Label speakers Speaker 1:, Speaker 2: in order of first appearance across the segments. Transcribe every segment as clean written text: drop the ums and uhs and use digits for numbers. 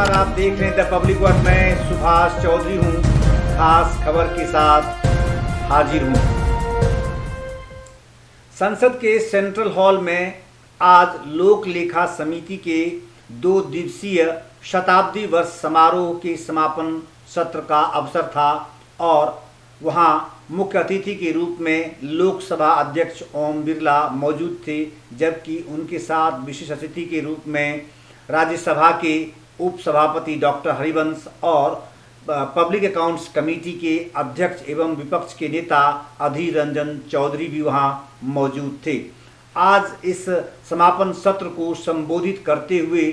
Speaker 1: नमस्कार, आप देख रहे हैं द पब्लिक वर्क में सुभाष चौधरी हूं। खास खबर के साथ हाजिर हूं। संसद के सेंट्रल हॉल में आज लोक लेखा समिति के 2 दिवसीय शताब्दी वर्ष समारोह के समापन सत्र का अवसर था और वहां मुख्य अतिथि के रूप में लोकसभा अध्यक्ष ओम बिरला मौजूद थे, जबकि उनके साथ विशेष अतिथि के रूप में राज्यसभा के उपसभापति डॉक्टर हरिवंश और पब्लिक अकाउंट्स कमेटी के अध्यक्ष एवं विपक्ष के नेता अधीर रंजन चौधरी भी वहां मौजूद थे। आज इस समापन सत्र को संबोधित करते हुए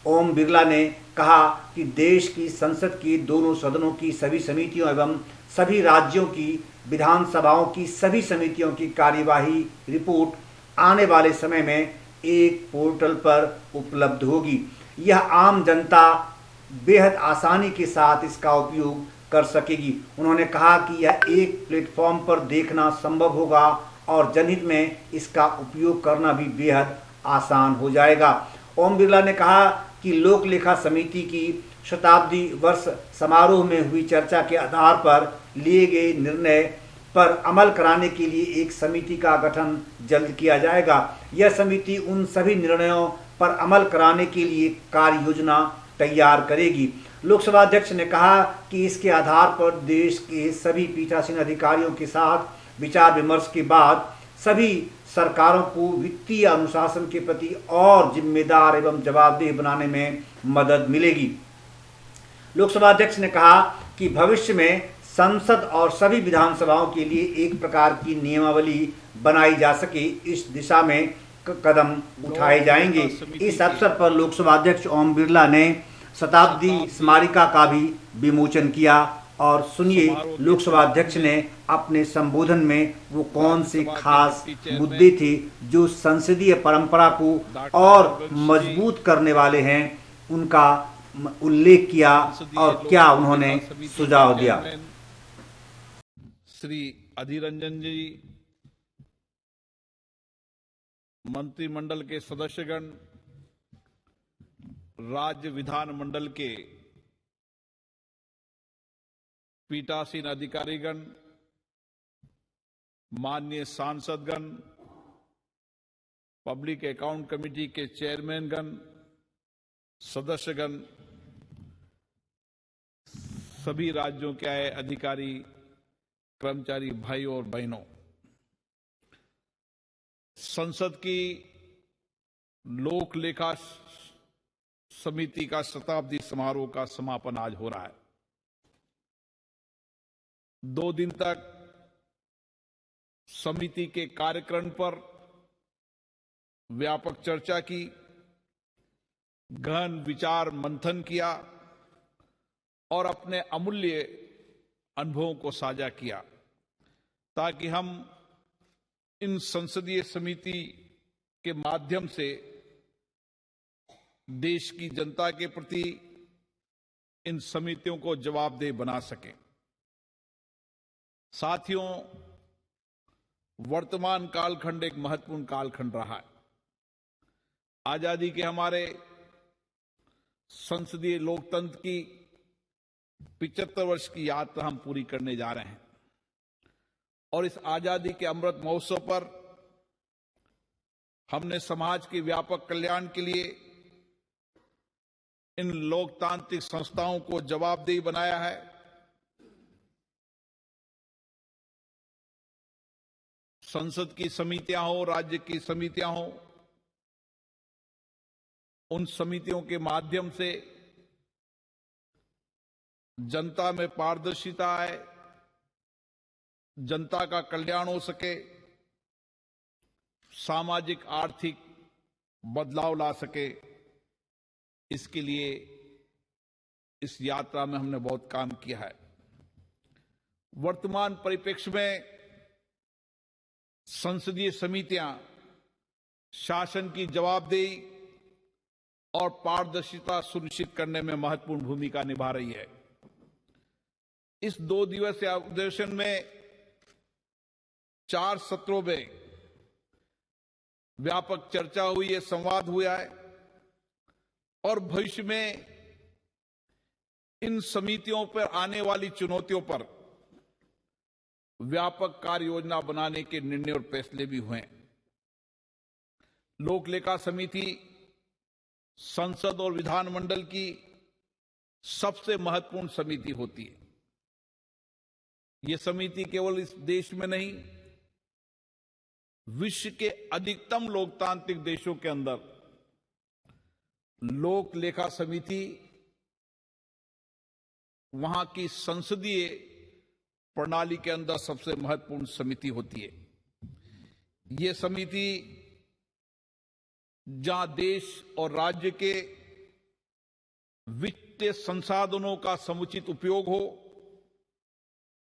Speaker 1: ओम बिरला ने कहा कि देश की संसद के दोनों सदनों की सभी समितियों एवं सभी राज्यों की विधानसभाओं की सभी समितियों की कार्यवाही रिपोर्ट आने वाले समय में एक पोर्टल पर उपलब्ध होगी। यह आम जनता बेहद आसानी के साथ इसका उपयोग कर सकेगी। उन्होंने कहा कि यह एक प्लेटफॉर्म पर देखना संभव होगा और जनहित में इसका उपयोग करना भी बेहद आसान हो जाएगा। ओम बिरला ने कहा कि लोक लेखा समिति की शताब्दी वर्ष समारोह में हुई चर्चा के आधार पर लिए गए निर्णय पर अमल कराने के लिए एक समिति का गठन जल्द किया जाएगा। यह समिति उन सभी निर्णयों पर अमल कराने के लिए कार्य योजना तैयार करेगी। लोकसभा अध्यक्ष ने कहा कि इसके आधार पर देश के सभी पीठासीन अधिकारियों के साथ विचार विमर्श के बाद सभी सरकारों को वित्तीय अनुशासन के प्रति और जिम्मेदार एवं जवाबदेह बनाने में मदद मिलेगी। लोकसभा अध्यक्ष ने कहा कि भविष्य में संसद और सभी विधानसभाओं के लिए एक प्रकार की नियमावली बनाई जा सके, इस दिशा में कदम उठाए जाएंगे। इस अवसर पर लोकसभा अध्यक्ष ओम बिरला ने शताब्दी स्मारिका का भी विमोचन किया और सुनिए लोकसभा अध्यक्ष ने अपने संबोधन में वो कौन से खास मुद्दे थे जो संसदीय परंपरा को और मजबूत करने वाले हैं, उनका उल्लेख किया और क्या उन्होंने सुझाव दिया।
Speaker 2: श्री अधीर रंजन जी, मंत्रिमंडल के सदस्यगण, राज्य विधानमंडल के पीठासीन अधिकारीगण, माननीय सांसदगण, पब्लिक अकाउंट कमेटी के चेयरमैनगण, सदस्यगण, सभी राज्यों के आए अधिकारी, कर्मचारी भाई और बहनों, संसद की लोक लेखा समिति का शताब्दी समारोह का समापन आज हो रहा है। 2 दिन तक समिति के कार्यक्रम पर व्यापक चर्चा की, गहन विचार मंथन किया और अपने अमूल्य अनुभवों को साझा किया, ताकि हम इन संसदीय समिति के माध्यम से देश की जनता के प्रति इन समितियों को जवाबदेह बना सकें। साथियों, वर्तमान कालखंड एक महत्वपूर्ण कालखंड रहा है। आजादी के हमारे संसदीय लोकतंत्र की 75 वर्ष की यात्रा हम पूरी करने जा रहे हैं और इस आजादी के अमृत महोत्सव पर हमने समाज के व्यापक कल्याण के लिए इन लोकतांत्रिक संस्थाओं को जवाबदेही बनाया है। संसद की समितियां हो, राज्य की समितियां हो, उन समितियों के माध्यम से जनता में पारदर्शिता आए, जनता का कल्याण हो सके, सामाजिक आर्थिक बदलाव ला सके, इसके लिए इस यात्रा में हमने बहुत काम किया है। वर्तमान परिप्रेक्ष्य में संसदीय समितियां शासन की जवाबदेही और पारदर्शिता सुनिश्चित करने में महत्वपूर्ण भूमिका निभा रही है। इस 2 दिवसीय अधिवेशन में 4 सत्रों में व्यापक चर्चा हुई है, संवाद हुआ है और भविष्य में इन समितियों पर आने वाली चुनौतियों पर व्यापक कार्य योजना बनाने के निर्णय और फैसले भी हुए। लोक लेखा समिति संसद और विधानमंडल की सबसे महत्वपूर्ण समिति होती है। ये समिति केवल इस देश में नहीं, विश्व के अधिकतम लोकतांत्रिक देशों के अंदर लोक लेखा समिति वहां की संसदीय प्रणाली के अंदर सबसे महत्वपूर्ण समिति होती है। ये समिति जहां देश और राज्य के वित्तीय संसाधनों का समुचित उपयोग हो,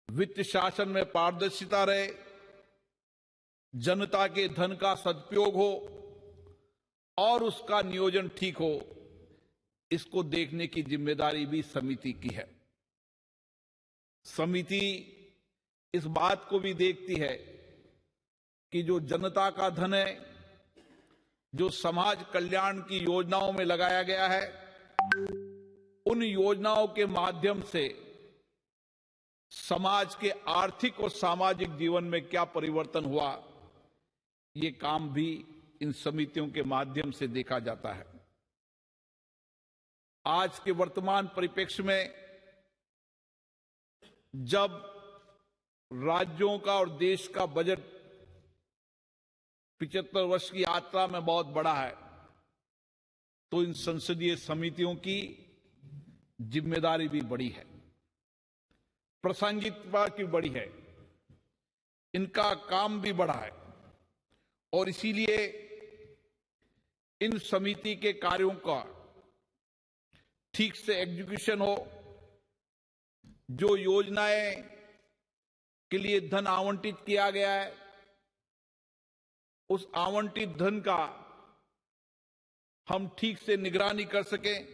Speaker 2: वित्त शासन में पारदर्शिता रहे, जनता के धन का सदुपयोग हो और उसका नियोजन ठीक हो, इसको देखने की जिम्मेदारी भी समिति की है। समिति इस बात को भी देखती है कि जो जनता का धन है, जो समाज कल्याण की योजनाओं में लगाया गया है, उन योजनाओं के माध्यम से समाज के आर्थिक और सामाजिक जीवन में क्या परिवर्तन हुआ, ये काम भी इन समितियों के माध्यम से देखा जाता है। आज के वर्तमान परिप्रेक्ष्य में जब राज्यों का और देश का बजट 75 वर्ष की यात्रा में बहुत बड़ा है, तो इन संसदीय समितियों की जिम्मेदारी भी बड़ी है, प्रासंगिकता की बड़ी है, इनका काम भी बड़ा है और इसीलिए इन समिति के कार्यों का ठीक से एग्जीक्यूशन हो, जो योजनाएं के लिए धन आवंटित किया गया है, उस आवंटित धन का हम ठीक से निगरानी कर सकें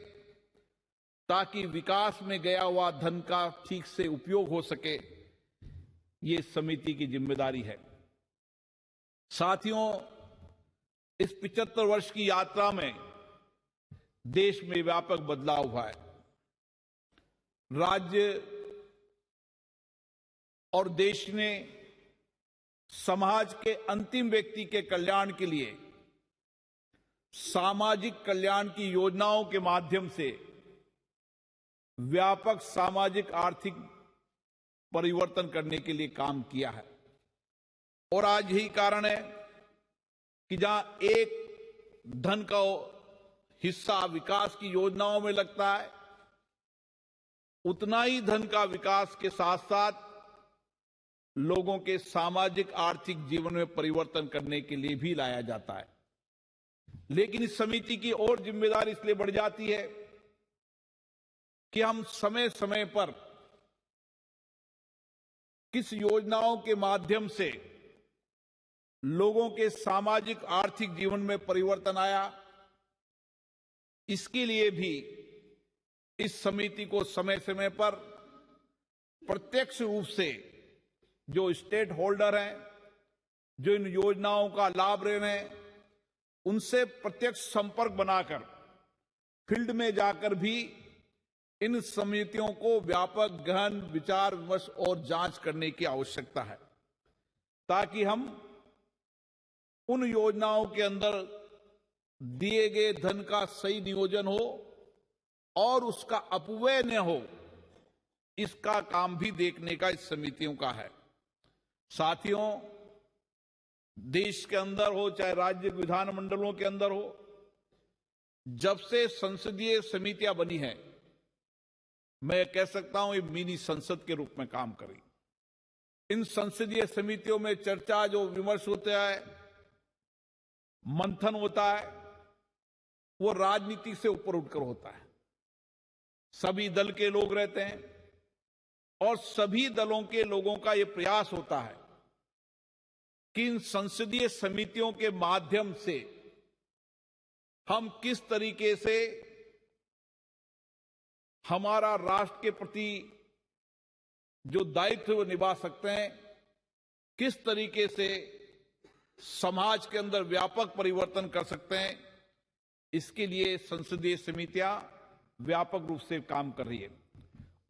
Speaker 2: ताकि विकास में गया हुआ धन का ठीक से उपयोग हो सके। ये समिति की जिम्मेदारी है। साथियों, इस 75 वर्ष की यात्रा में देश में व्यापक बदलाव हुआ है। राज्य और देश ने समाज के अंतिम व्यक्ति के कल्याण के लिए सामाजिक कल्याण की योजनाओं के माध्यम से व्यापक सामाजिक आर्थिक परिवर्तन करने के लिए काम किया है। और आज यही कारण है कि जहां एक धन का हिस्सा विकास की योजनाओं में लगता है, उतना ही धन का विकास के साथ साथ लोगों के सामाजिक आर्थिक जीवन में परिवर्तन करने के लिए भी लाया जाता है। लेकिन इस समिति की और जिम्मेदारी इसलिए बढ़ जाती है कि हम समय समय पर किस योजनाओं के माध्यम से लोगों के सामाजिक आर्थिक जीवन में परिवर्तन आया, इसके लिए भी इस समिति को समय समय पर प्रत्यक्ष रूप से जो स्टेक होल्डर हैं, जो इन योजनाओं का लाभ ले रहे हैं, उनसे प्रत्यक्ष संपर्क बनाकर फील्ड में जाकर भी इन समितियों को व्यापक गहन विचार विमर्श और जांच करने की आवश्यकता है, ताकि हम उन योजनाओं के अंदर दिए गए धन का सही नियोजन हो और उसका अपव्यय न हो, इसका काम भी देखने का इस समितियों का है। साथियों, देश के अंदर हो चाहे राज्य विधानमंडलों के अंदर हो, जब से संसदीय समितियां बनी हैं, मैं कह सकता हूं ये मिनी संसद के रूप में काम करी। इन संसदीय समितियों में चर्चा जो विमर्श होता है, मंथन होता है, वो राजनीति से ऊपर उठकर होता है। सभी दल के लोग रहते हैं और सभी दलों के लोगों का यह प्रयास होता है कि इन संसदीय समितियों के माध्यम से हम किस तरीके से हमारा राष्ट्र के प्रति जो दायित्व निभा सकते हैं, किस तरीके से समाज के अंदर व्यापक परिवर्तन कर सकते हैं, इसके लिए संसदीय समितियां व्यापक रूप से काम कर रही है।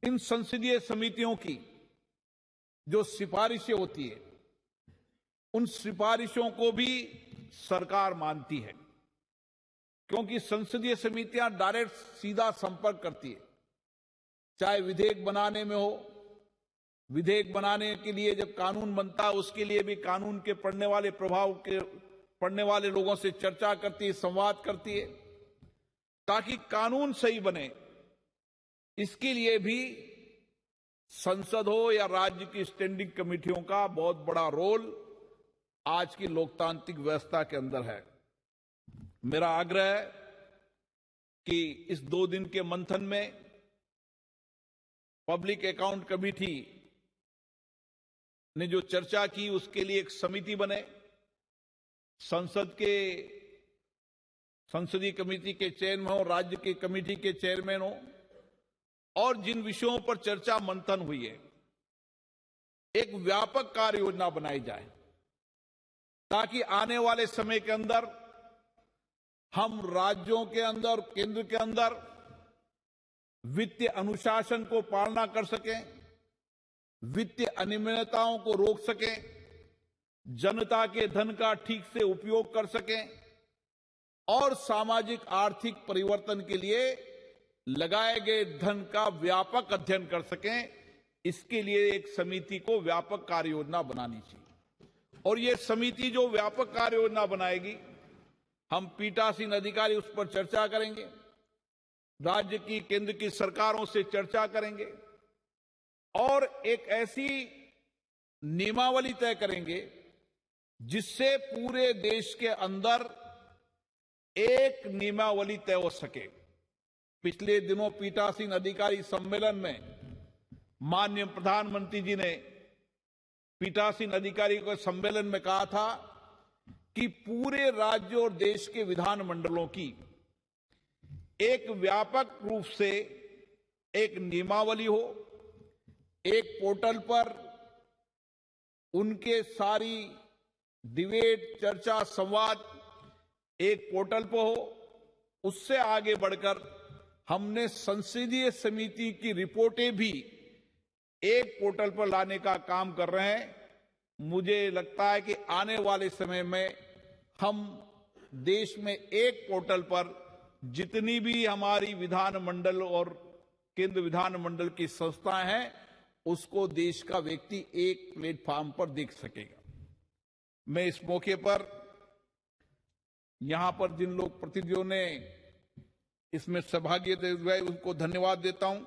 Speaker 2: इन संसदीय समितियों की जो सिफारिशें होती है, उन सिफारिशों को भी सरकार मानती है, क्योंकि संसदीय समितियां डायरेक्ट सीधा संपर्क करती है। चाहे विधेयक बनाने में हो, विधेयक बनाने के लिए जब कानून बनता है उसके लिए भी कानून के पढ़ने वाले प्रभाव के पढ़ने वाले लोगों से चर्चा करती है, संवाद करती है, ताकि कानून सही बने। इसके लिए भी संसद हो या राज्य की स्टैंडिंग कमेटियों का बहुत बड़ा रोल आज की लोकतांत्रिक व्यवस्था के अंदर है। मेरा आग्रह है कि इस 2 दिन के मंथन में पब्लिक अकाउंट कमेटी ने जो चर्चा की उसके लिए एक समिति बने, संसदीय कमेटी के चेयरमैन हो, राज्य की कमेटी के चेयरमैन हो, और जिन विषयों पर चर्चा मंथन हुई है एक व्यापक कार्य योजना बनाई जाए, ताकि आने वाले समय के अंदर हम राज्यों के अंदर, केंद्र के अंदर वित्तीय अनुशासन को पालना कर सकें, वित्तीय अनियमितताओं को रोक सकें, जनता के धन का ठीक से उपयोग कर सकें और सामाजिक आर्थिक परिवर्तन के लिए लगाए गए धन का व्यापक अध्ययन कर सकें। इसके लिए एक समिति को व्यापक कार्य योजना बनानी चाहिए। और ये समिति जो व्यापक कार्य योजना बनाएगी, हम पीठासीन अधिकारी उस पर चर्चा करेंगे, राज्य की, केंद्र की सरकारों से चर्चा करेंगे और एक ऐसी नियमावली तय करेंगे जिससे पूरे देश के अंदर एक नियमावली तय हो सके। पिछले दिनों पीठासीन अधिकारी सम्मेलन में माननीय प्रधानमंत्री जी ने पीठासीन अधिकारी के सम्मेलन में कहा था कि पूरे राज्य और देश के विधानमंडलों की एक व्यापक रूप से एक नियमावली हो, एक पोर्टल पर उनके सारी डिबेट, चर्चा, संवाद एक पोर्टल पर हो। उससे आगे बढ़कर हमने संसदीय समिति की रिपोर्टें भी एक पोर्टल पर लाने का काम कर रहे हैं। मुझे लगता है कि आने वाले समय में हम देश में एक पोर्टल पर जितनी भी हमारी विधानमंडल और केंद्र विधानमंडल की संस्थाएं हैं, उसको देश का व्यक्ति एक प्लेटफॉर्म पर देख सकेगा। मैं इस मौके पर यहां पर जिन लोग प्रतिनिधियों ने इसमें सहभागिता हुए उनको धन्यवाद देता हूं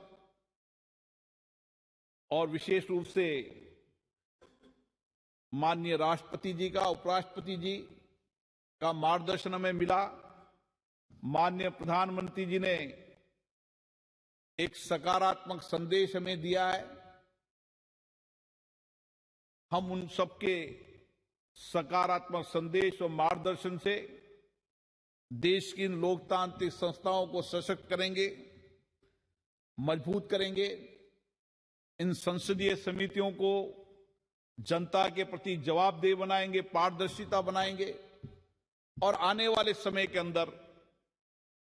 Speaker 2: और विशेष रूप से माननीय राष्ट्रपति जी का, उपराष्ट्रपति जी का मार्गदर्शन हमें मिला। माननीय प्रधानमंत्री जी ने एक सकारात्मक संदेश हमें दिया है। हम उन सबके सकारात्मक संदेश और मार्गदर्शन से देश की इन लोकतांत्रिक संस्थाओं को सशक्त करेंगे, मजबूत करेंगे। इन संसदीय समितियों को जनता के प्रति जवाबदेह बनाएंगे, पारदर्शिता बनाएंगे और आने वाले समय के अंदर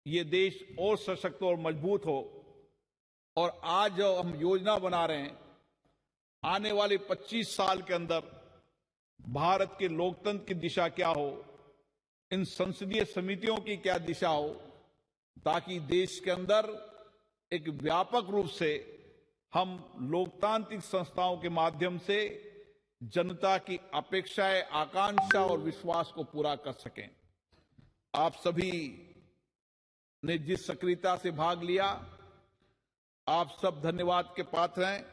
Speaker 2: ये देश और सशक्त और मजबूत हो। और आज जो हम योजना बना रहे हैं, आने वाले 25 साल के अंदर भारत के लोकतंत्र की दिशा क्या हो, इन संसदीय समितियों की क्या दिशा हो, ताकि देश के अंदर एक व्यापक रूप से हम लोकतांत्रिक संस्थाओं के माध्यम से जनता की अपेक्षाएं, आकांक्षा और विश्वास को पूरा कर सकें। आप सभी ने जिस सक्रियता से भाग लिया, आप सब धन्यवाद के पात्र हैं।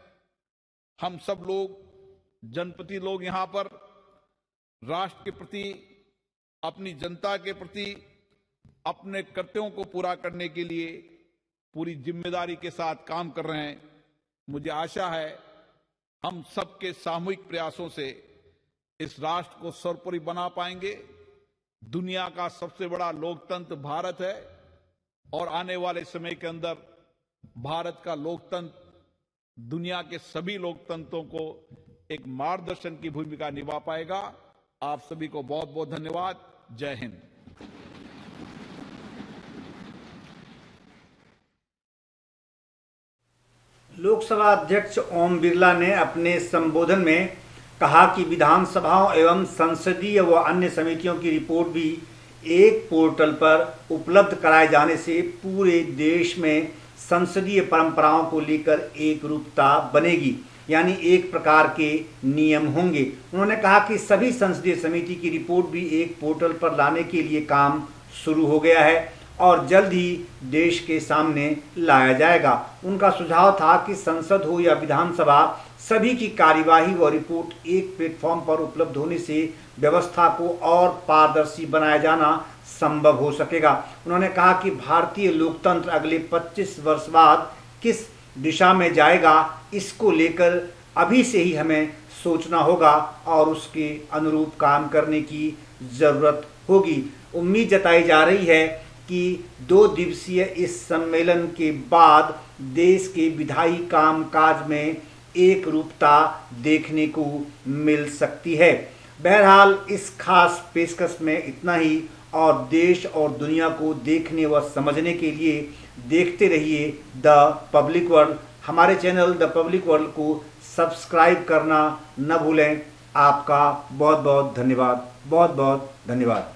Speaker 2: हम सब लोग, जनप्रतिनिधि लोग यहां पर राष्ट्र के प्रति, अपनी जनता के प्रति अपने कर्तव्यों को पूरा करने के लिए पूरी जिम्मेदारी के साथ काम कर रहे हैं। मुझे आशा है हम सबके सामूहिक प्रयासों से इस राष्ट्र को सर्वोपरि बना पाएंगे। दुनिया का सबसे बड़ा लोकतंत्र भारत है और आने वाले समय के अंदर भारत का लोकतंत्र दुनिया के सभी लोकतंत्रों को एक मार्गदर्शन की भूमिका निभा पाएगा। आप सभी को बहुत बहुत धन्यवाद। जय हिंद।
Speaker 1: लोकसभा अध्यक्ष ओम बिरला ने अपने संबोधन में कहा कि विधानसभाओं एवं संसदीय व अन्य समितियों की रिपोर्ट भी एक पोर्टल पर उपलब्ध कराए जाने से पूरे देश में संसदीय परंपराओं को लेकर एक रूपता बनेगी, यानी एक प्रकार के नियम होंगे। उन्होंने कहा कि सभी संसदीय समिति की रिपोर्ट भी एक पोर्टल पर लाने के लिए काम शुरू हो गया है और जल्द ही देश के सामने लाया जाएगा। उनका सुझाव था कि संसद हो या विधानसभा, सभी की कार्यवाही व रिपोर्ट एक प्लेटफॉर्म पर उपलब्ध होने से व्यवस्था को और पारदर्शी बनाया जाना संभव हो सकेगा। उन्होंने कहा कि भारतीय लोकतंत्र अगले 25 वर्ष बाद किस दिशा में जाएगा, इसको लेकर अभी से ही हमें सोचना होगा और उसके अनुरूप काम करने की ज़रूरत होगी। उम्मीद जताई जा रही है कि 2 दिवसीय इस सम्मेलन के बाद देश के विधायी कामकाज में एक रूपता देखने को मिल सकती है। बहरहाल इस खास पेशकश में इतना ही और देश और दुनिया को देखने व समझने के लिए देखते रहिए द पब्लिक वर्ल्ड। हमारे चैनल द पब्लिक वर्ल्ड को सब्सक्राइब करना न भूलें। आपका बहुत बहुत धन्यवाद, बहुत बहुत धन्यवाद।